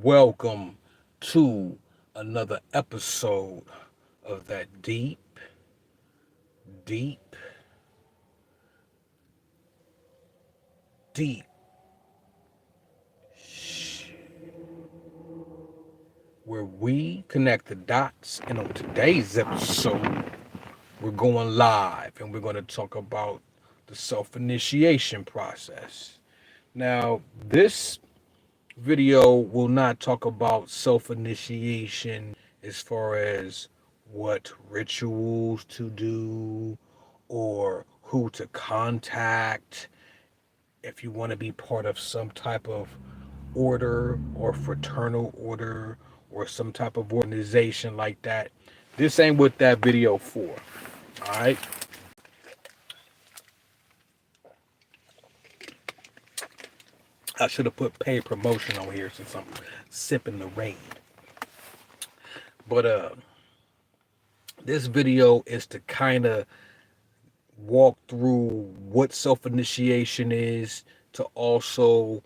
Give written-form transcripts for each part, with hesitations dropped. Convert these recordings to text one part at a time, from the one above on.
welcome to another episode of that deep, deep shit, where we connect the dots. And on today's episode, we're going live and we're going to talk about the self initiation process. Now, this video will not talk about self initiation as far as what rituals to do or who to contact if you want to be part of some type of order or fraternal order or some type of organization like that. This ain't what that video for. All right. I should have put paid promotion on here since I'm sipping the rain. But this video is to kind of walk through what self-initiation is, to also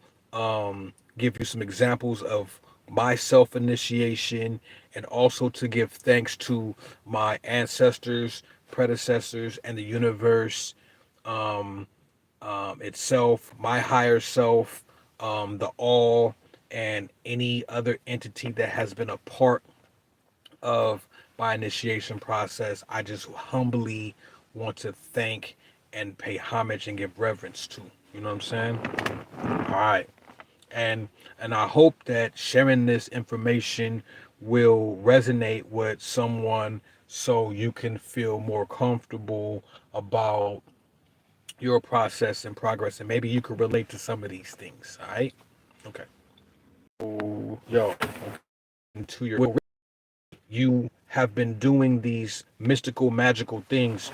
give you some examples of my self-initiation, and also to give thanks to my ancestors, predecessors, and the universe itself, my higher self, the all, and any other entity that has been a part of my initiation process. I just humbly want to thank and pay homage and give reverence to. You know what I'm saying? All right. And I hope that sharing this information will resonate with someone so you can feel more comfortable about your process and progress, and maybe you could relate to some of these things. All right. Okay. So, yo, into your you have been doing these mystical, magical things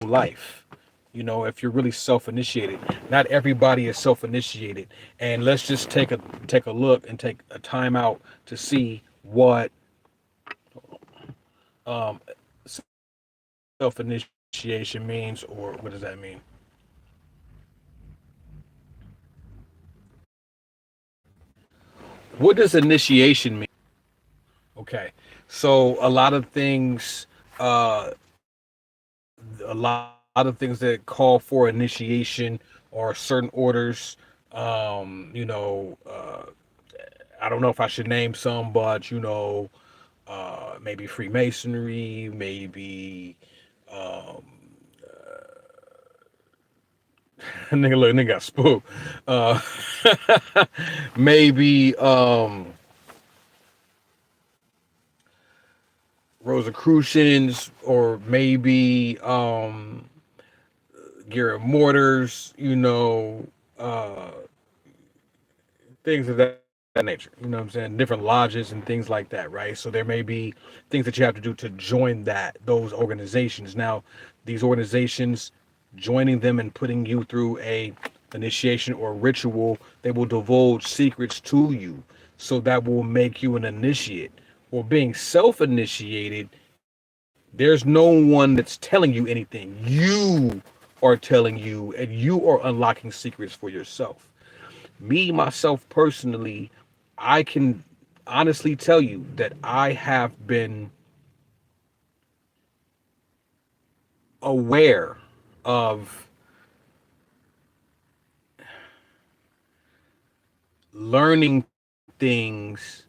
in life. You know, if you're really self-initiated, not everybody is self-initiated. And let's just take a look and take a time out to see what um, self-initiation means, or what does that mean? What does initiation mean? Okay, so uh, a lot of things that call for initiation or certain orders. You know, I don't know if I should name some, but maybe Freemasonry, maybe um, nigga, look, nigga got spooked. Uh, maybe Rosicrucians, or maybe Garrett Mortars. Uh, things of that nature. You know what I'm saying? Different lodges and things like that, right? So there may be things that you have to do to join those organizations. Now, these organizations, joining them and putting you through a initiation or ritual, they will divulge secrets to you. So that will make you an initiate. Or being self-initiated, there's no one that's telling you anything. You are telling you, and you are unlocking secrets for yourself. Me, myself personally, I can honestly tell you that I have been aware of learning things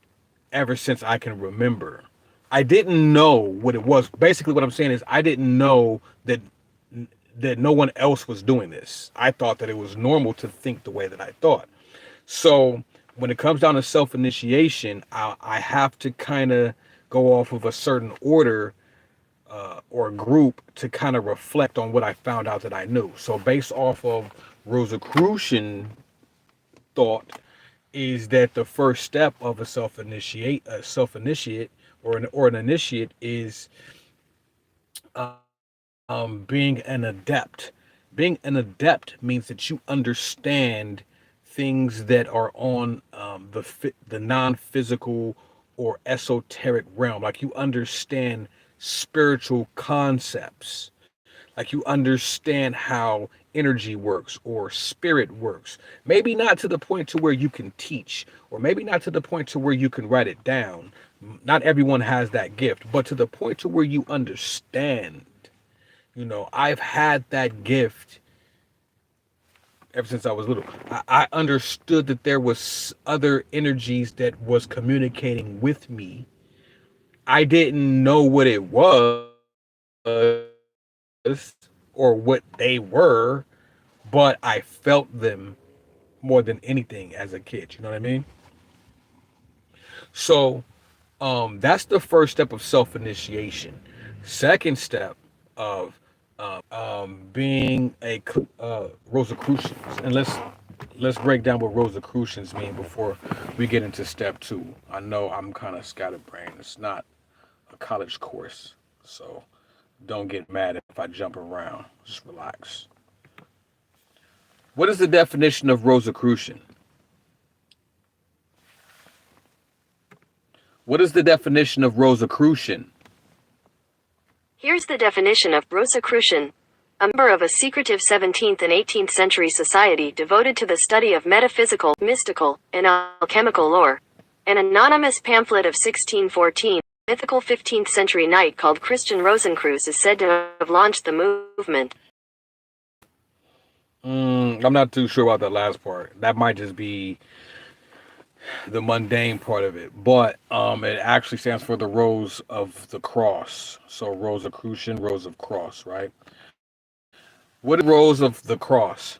ever since I can remember. I didn't know what it was. Basically, what I'm saying is I didn't know that no one else was doing this. I thought that it was normal to think the way that I thought. So when it comes down to self initiation, I have to kind of go off of a certain order or group to kind of reflect on what I found out that I knew. So based off of Rosicrucian thought, is that the first step of a self initiate, or an initiate, is being an adept. Being an adept means that you understand things that are on the non-physical or esoteric realm. Like, you understand spiritual concepts. Like, you understand how energy works or spirit works. Maybe not to the point to where you can teach, or maybe not to the point to where you can write it down. Not everyone has that gift, but to the point to where you understand. I've had that gift ever since I was little. I understood that there was other energies that was communicating with me. I didn't know what it was or what they were, but I felt them more than anything as a kid. You know what I mean? So, that's the first step of self-initiation. Second step of being a Rosicrucians, and let's break down what Rosicrucians mean before we get into step two. I know I'm kind of scatterbrained. It's not a college course, so don't get mad if I jump around. Just relax. What is the definition of Rosicrucian? What is the definition of Rosicrucian? Here's the definition of Rosicrucian. A member of a secretive 17th and 18th century society devoted to the study of metaphysical, mystical, and alchemical lore. An anonymous pamphlet of 1614, mythical 15th century knight called Christian Rosencreutz is said to have launched the movement. I'm not too sure about that last part. That might just be the mundane part of it, but it actually stands for the Rose of the Cross. So Rosicrucian, Rose of Cross, right? What is Rose of the Cross?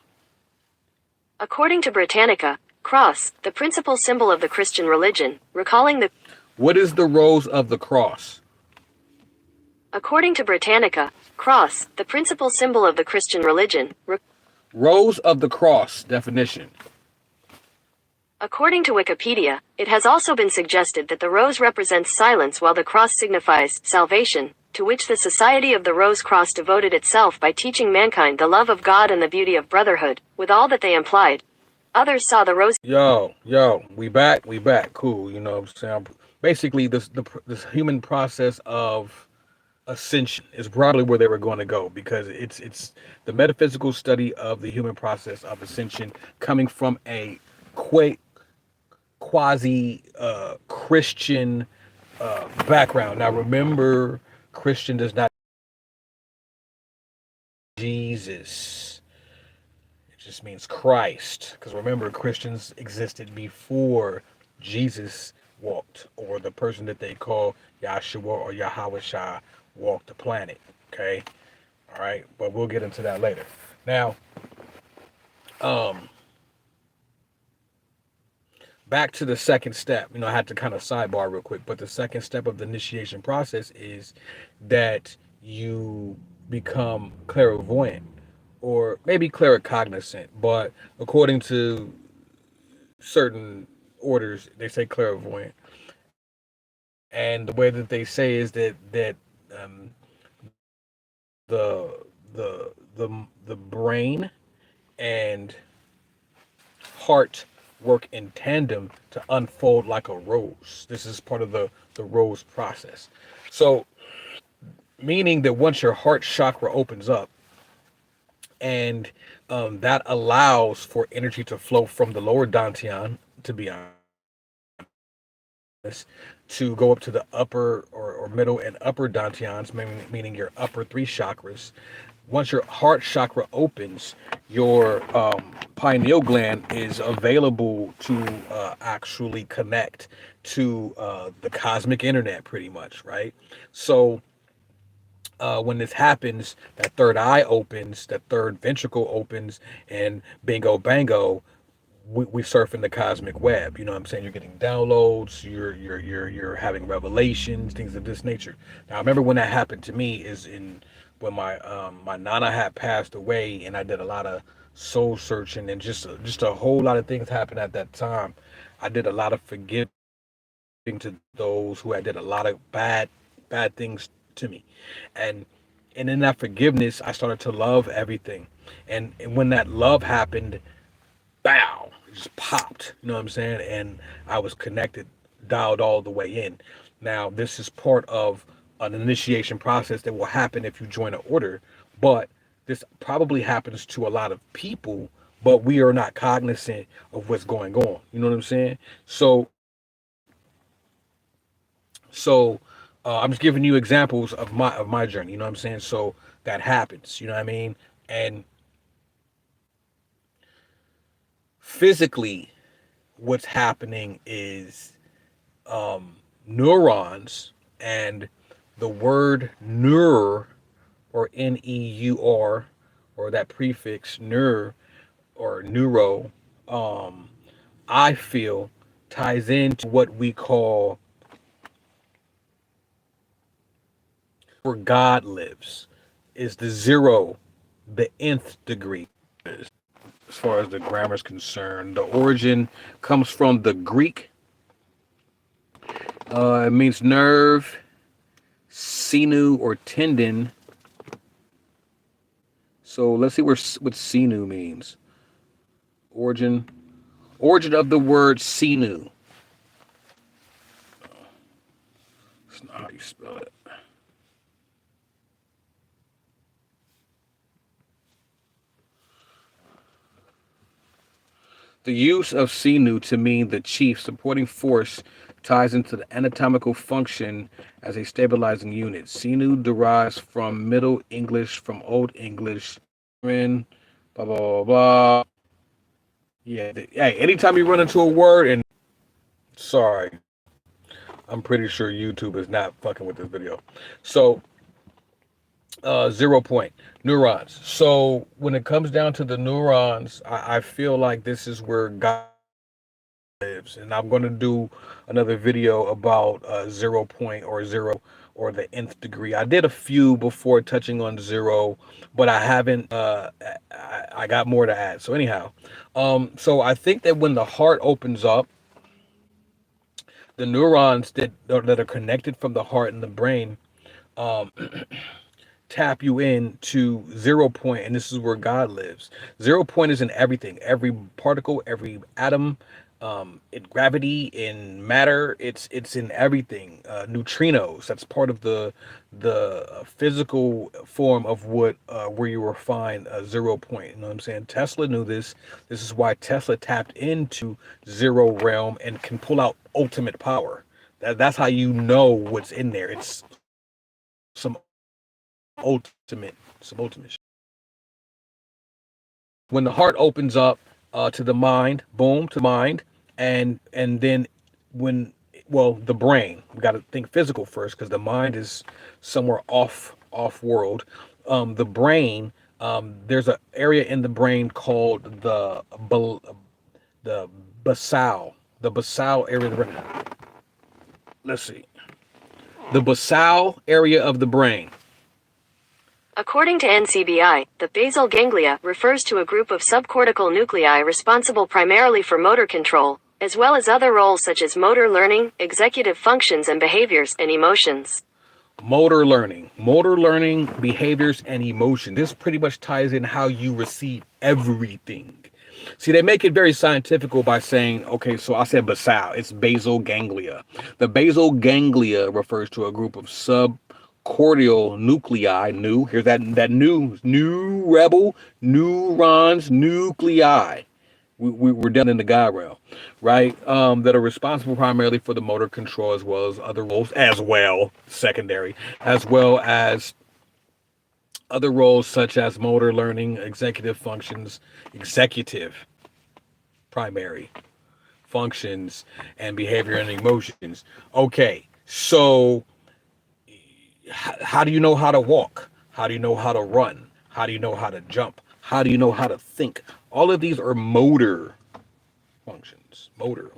According to Britannica, cross, the principal symbol of the Christian religion, recalling the... What is the Rose of the Cross? According to Britannica, cross, the principal symbol of the Christian religion, Rose of the Cross definition. According to Wikipedia, it has also been suggested that the rose represents silence while the cross signifies salvation, to which the Society of the Rose Cross devoted itself by teaching mankind the love of God and the beauty of brotherhood, with all that they implied. Others saw the rose... Yo, we back, cool, you know what I'm saying? Basically, this human process of ascension is probably where they were going to go, because it's the metaphysical study of the human process of ascension coming from a quasi Christian background. Now remember, Christian does not Jesus. It just means Christ. Because remember, Christians existed before Jesus walked, or the person that they call Yahshua or Yahweh walked the planet. Okay? All right, but we'll get into that later. Now, back to the second step. I had to kind of sidebar real quick, but the second step of the initiation process is that you become clairvoyant, or maybe claircognizant, but according to certain orders, they say clairvoyant. And the way that they say is that the brain and heart work in tandem to unfold like a rose. This is part of the rose process. So, meaning that once your heart chakra opens up, and that allows for energy to flow from the lower dantian, to be honest, to go up to the upper or middle and upper dantians, meaning your upper three chakras. Once your heart chakra opens, your pineal gland is available to actually connect to the cosmic internet, pretty much, right? So when this happens, that third eye opens, that third ventricle opens, and bingo bango, we surf in the cosmic web. You know what I'm saying? You're getting downloads, you're having revelations, things of this nature. Now, I remember when that happened to me is when my nana had passed away, and I did a lot of soul searching, and just a whole lot of things happened at that time. I did a lot of forgiving to those who had did a lot of bad things to me, and in that forgiveness, I started to love everything, and when that love happened, bow, it just popped. You know what I'm saying? And I was connected, dialed all the way in. Now, this is part of an initiation process that will happen if you join an order, but this probably happens to a lot of people, but we are not cognizant of what's going on. You know what I'm saying? So I'm just giving you examples of my journey. You know what I'm saying? So that happens. You know what I mean? And physically, what's happening is neurons, and the word neur, or neur, or that prefix neur or neuro, um, I feel ties into what we call where God lives, is the zero, the nth degree. As far as the grammar is concerned, the origin comes from the Greek. It means nerve, sinew, or tendon. So let's see what sinew means. Origin origin of the word sinew. That's not how you spell it. The use of sinew to mean the chief supporting force ties into the anatomical function as a stabilizing unit. Sinew derives from Middle English, from Old English, blah blah blah blah. Yeah. Hey, anytime you run into a word, and sorry, I'm pretty sure YouTube is not fucking with this video. So 0 point neurons. So when it comes down to the neurons, I feel like this is where God lives, and I'm going to do another video about 0 point or zero or the nth degree. I did a few before touching on zero, but I haven't. I got more to add. So anyhow, so I think that when the heart opens up, the neurons that are connected from the heart and the brain tap you in to 0 point, and this is where God lives. 0 point is in everything, every particle, every atom, in gravity, in matter. It's in everything. Neutrinos. That's part of the physical form of what where you will find a 0 point. You know what I'm saying? Tesla knew this. This is why Tesla tapped into zero realm and can pull out ultimate power. That's how you know what's in there. It's some ultimate shit. When the heart opens up to the mind, boom, to the mind, and then when, well, the brain. We got to think physical first because the mind is somewhere off world. The brain. There's an area in the brain called the basal. The basal area of the brain. Let's see. The basal area of the brain. According to NCBI, the basal ganglia refers to a group of subcortical nuclei responsible primarily for motor control, as well as other roles such as motor learning, executive functions and behaviors, and emotions. Motor learning, behaviors, and emotion. This pretty much ties in how you receive everything. See, they make it very scientific by saying, okay, so I said basal, it's basal ganglia. The basal ganglia refers to a group of subcortical nuclei. Here's that new rebel, neurons, nuclei. We're done in the God realm, right? That are responsible primarily for the motor control, as well as other roles, as well, secondary, as well as other roles such as motor learning, executive primary functions, and behavior and emotions. Okay, so how do you know how to walk? How do you know how to run? How do you know how to jump? How do you know how to think? All of these are motor functions. Motor.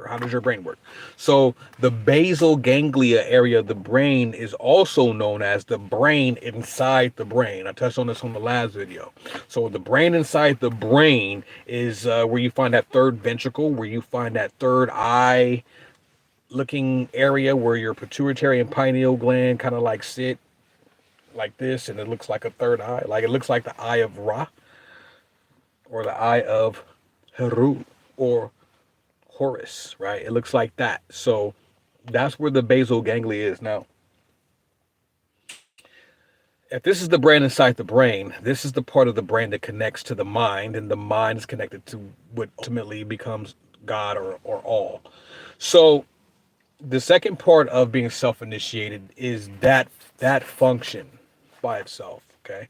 How does your brain work? So the basal ganglia area of the brain is also known as the brain inside the brain. I touched on this on the last video. So the brain inside the brain is where you find that third ventricle, where you find that third eye looking area, where your pituitary and pineal gland kind of like sit like this, and it looks like a third eye. Like it looks like the eye of Ra, or the eye of Heru, or Horus, right? It looks like that. So that's where the basal ganglia is now. if this is the brain inside the brain, this is the part of the brain that connects to the mind, and the mind is connected to what ultimately becomes God or all. So the second part of being self-initiated is that function by itself. Okay,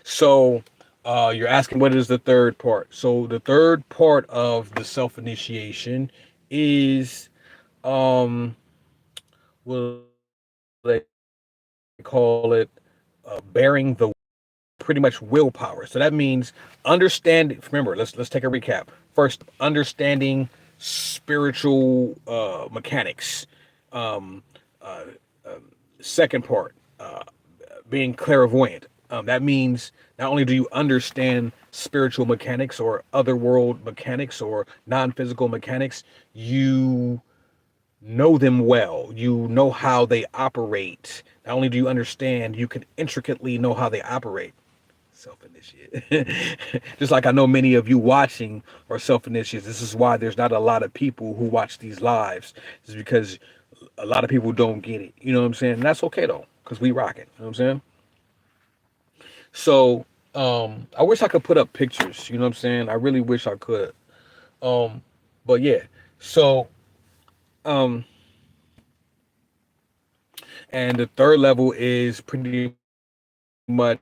so you're asking what is the third part. So the third part of the self-initiation is um what do they call it, bearing the pretty much willpower. So that means understanding. Remember, let's take a recap. First, understanding spiritual mechanics. Um, uh, Second part, being clairvoyant. That means not only do you understand spiritual mechanics or other world mechanics or non-physical mechanics, you know them well. You know how they operate. Not only do you understand, you can intricately know how they operate. Self-initiate. Just like I know many of you watching are self-initiates. This is why there's not a lot of people who watch these lives. It's because a lot of people don't get it. You know what I'm saying? And that's okay though, because we rock it. You know what I'm saying? So I wish I could put up pictures. You know what I'm saying? I really wish I could. Um, but yeah. So um, and the third level is pretty much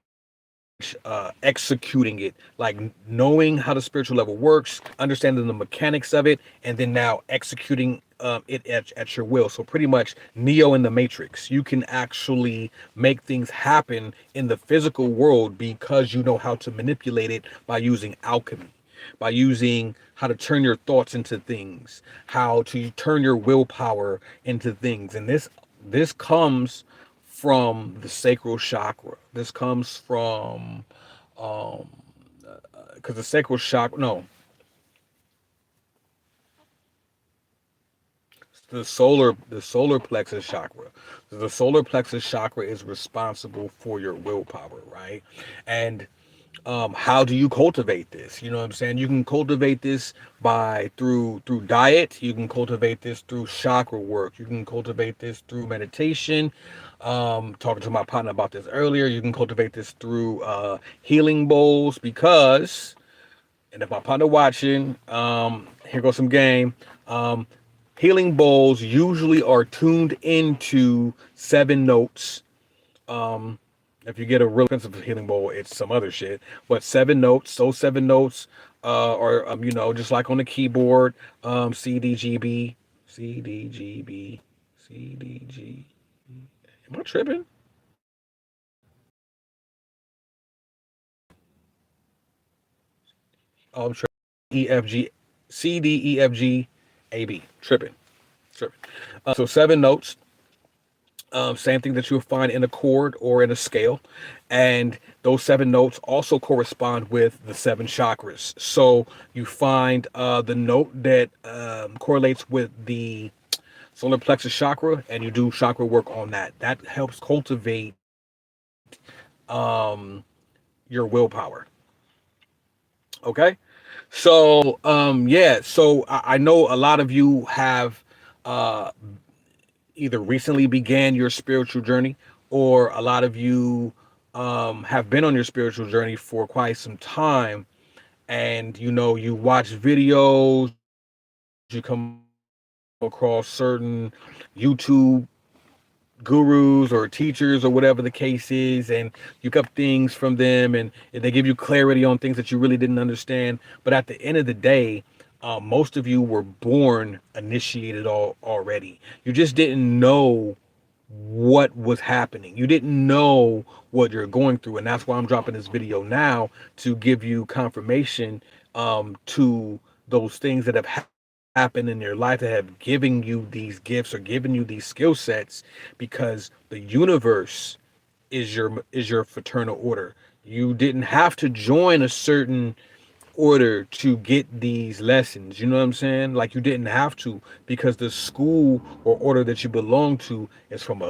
executing it, like knowing how the spiritual level works, understanding the mechanics of it, and then now executing it at your will. So pretty much Neo in the Matrix. You can actually make things happen in the physical world because you know how to manipulate it by using alchemy, by using how to turn your thoughts into things, how to turn your willpower into things. And this comes from the sacral chakra. This comes from um because the sacral chakra, no, the solar plexus chakra. The solar plexus chakra is responsible for your willpower, right? And how do you cultivate this? You know what I'm saying? You can cultivate this by through diet. You can cultivate this through chakra work. You can cultivate this through meditation. Talking to my partner about this earlier. You can cultivate this through healing bowls because, and if my partner watching, here goes some game. Um, Healing bowls usually are tuned into seven notes. If you get a real expensive healing bowl, it's some other shit. But seven notes, those seven notes are, just like on the keyboard, C, D, G, B, C, D, G, B, C, D, G. Am I tripping? Oh, I'm tripping. E, F, G, C, D, E, F, G, A, B. Tripping. Tripping. So seven notes. Same thing that you'll find in a chord or in a scale. And those seven notes also correspond with the seven chakras. So you find the note that correlates with the solar plexus chakra, and you do chakra work on that. That helps cultivate your willpower. Okay. So, yeah. So I know a lot of you have uh, either recently began your spiritual journey, or a lot of you have been on your spiritual journey for quite some time, and you watch videos, you come across certain YouTube gurus or teachers or whatever the case is, and you pick up things from them, and they give you clarity on things that you really didn't understand. But at the end of the day, most of you were born initiated already. You just didn't know what was happening. You didn't know what you're going through, and that's why I'm dropping this video now to give you confirmation to those things that have happened in your life that have given you these gifts or given you these skill sets, because the universe is your fraternal order. You didn't have to join a certain order to get these lessons. You know what I'm saying? Like, you didn't have to, because the school or order that you belong to is from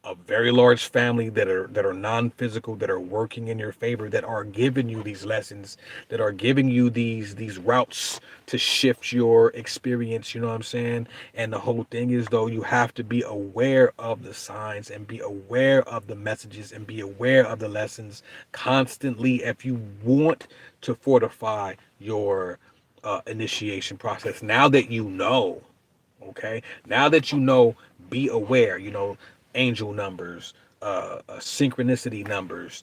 a very large family that are non-physical, that are working in your favor, that are giving you these lessons, that are giving you these routes to shift your experience, you know what I'm saying? And the whole thing is, though, you have to be aware of the signs and be aware of the messages and be aware of the lessons constantly if you want to fortify your initiation process. Now that you know, okay, now that you know, be aware, angel numbers, synchronicity numbers,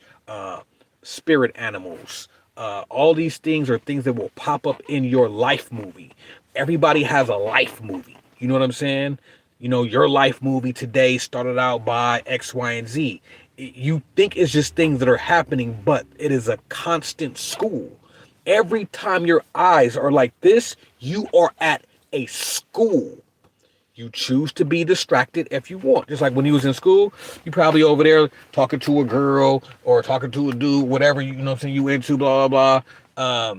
spirit animals, all these things are things that will pop up in your life movie. Everybody has a life movie, you know what I'm saying? Your life movie today started out by X, Y, and Z. You think it's just things that are happening, but it is a constant school. Every time your eyes are like this, you are at a school. You choose to be distracted if you want. Just like when you was in school, you probably over there talking to a girl or talking to a dude, whatever you know what I'm saying you into, blah blah blah.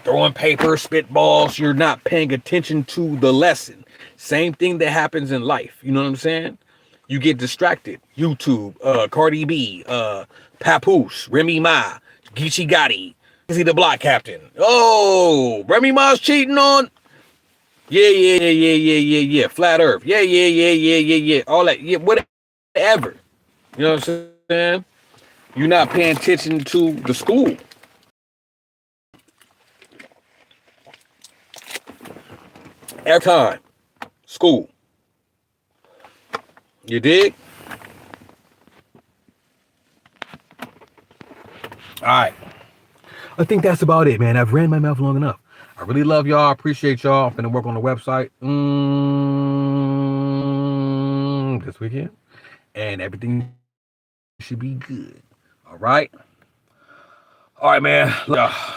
Throwing paper, spitballs. You're not paying attention to the lesson. Same thing that happens in life. You know what I'm saying? You get distracted. YouTube, Cardi B, Papoose, Remy Ma, Geechee Gotti. Is he the block captain? Oh, Remy Ma's cheating on. Yeah, yeah, yeah, yeah, yeah, yeah, yeah. Flat Earth. Yeah, yeah, yeah, yeah, yeah, yeah. All that. Yeah, whatever. You know what I'm saying? You're not paying attention to the school. Every time. School. You dig? All right. I think that's about it, man. I've ran my mouth long enough. I really love y'all. I appreciate y'all. I'm finna work on the website this weekend. And everything should be good. All right. All right, man. Love y'all.